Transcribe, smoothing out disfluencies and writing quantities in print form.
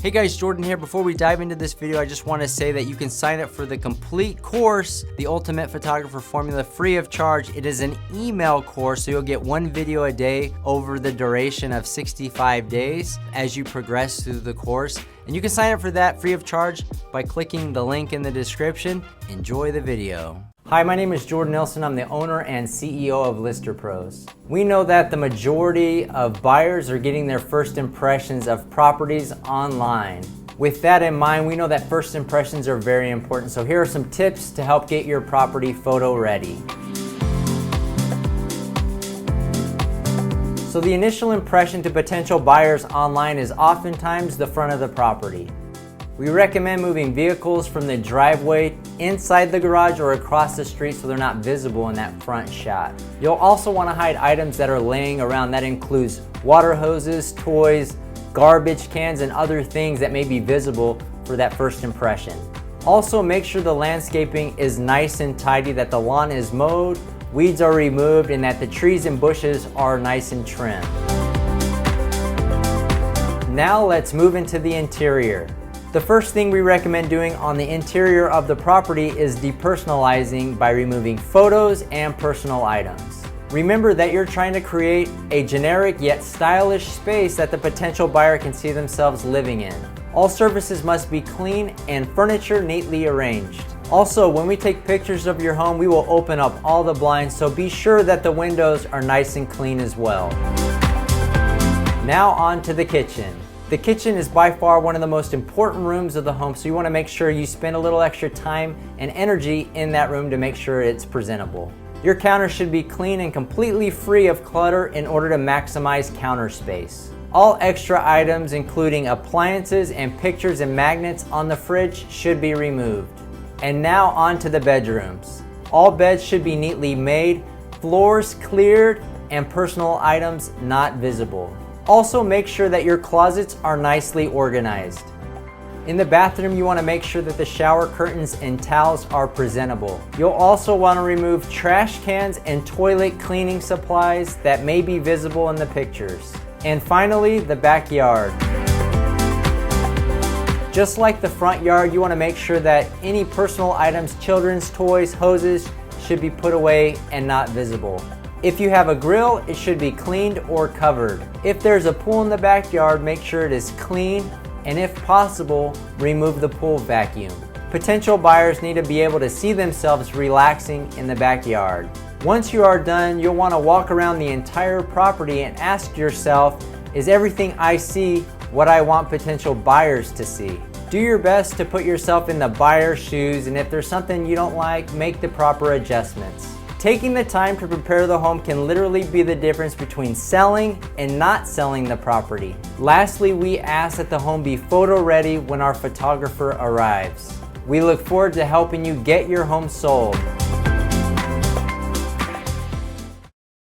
Hey guys, Jordan here. Before we dive into this video, I just want to say that you can sign up for the complete course, The Ultimate Photographer Formula, free of charge. It is an email course, so you'll get one video a day over the duration of 65 days as you progress through the course. And you can sign up for that free of charge by clicking the link in the description. Enjoy the video. Hi, my name is Jordan Nelson. I'm the owner and CEO of Lister Pros. We know that the majority of buyers are getting their first impressions of properties online. With that in mind, we know that first impressions are very important. So here are some tips to help get your property photo ready. So the initial impression to potential buyers online is oftentimes the front of the property. We recommend moving vehicles from the driveway inside the garage or across the street so they're not visible in that front shot. You'll also want to hide items that are laying around. That includes water hoses, toys, garbage cans, and other things that may be visible for that first impression. Also, make sure the landscaping is nice and tidy, that the lawn is mowed, weeds are removed, and that the trees and bushes are nice and trimmed. Now let's move into the interior. The first thing we recommend doing on the interior of the property is depersonalizing by removing photos and personal items. Remember that you're trying to create a generic yet stylish space that the potential buyer can see themselves living in. All surfaces must be clean and furniture neatly arranged. Also, when we take pictures of your home, we will open up all the blinds, so be sure that the windows are nice and clean as well. Now on to the kitchen. The kitchen is by far one of the most important rooms of the home, so you want to make sure you spend a little extra time and energy in that room to make sure it's presentable. Your counter should be clean and completely free of clutter in order to maximize counter space. All extra items, including appliances and pictures and magnets on the fridge, should be removed. And now on to the bedrooms. All beds should be neatly made, floors cleared, and personal items not visible. Also, make sure that your closets are nicely organized. In the bathroom, you want to make sure that the shower curtains and towels are presentable. You'll also want to remove trash cans and toilet cleaning supplies that may be visible in the pictures. And finally, the backyard. Just like the front yard, you want to make sure that any personal items, children's toys, hoses, should be put away and not visible. If you have a grill, it should be cleaned or covered. If there's a pool in the backyard, make sure it is clean, and if possible, remove the pool vacuum. Potential buyers need to be able to see themselves relaxing in the backyard. Once you are done, you'll want to walk around the entire property and ask yourself, is everything I see what I want potential buyers to see? Do your best to put yourself in the buyer's shoes, and if there's something you don't like, make the proper adjustments. Taking the time to prepare the home can literally be the difference between selling and not selling the property. Lastly, we ask that the home be photo ready when our photographer arrives. We look forward to helping you get your home sold.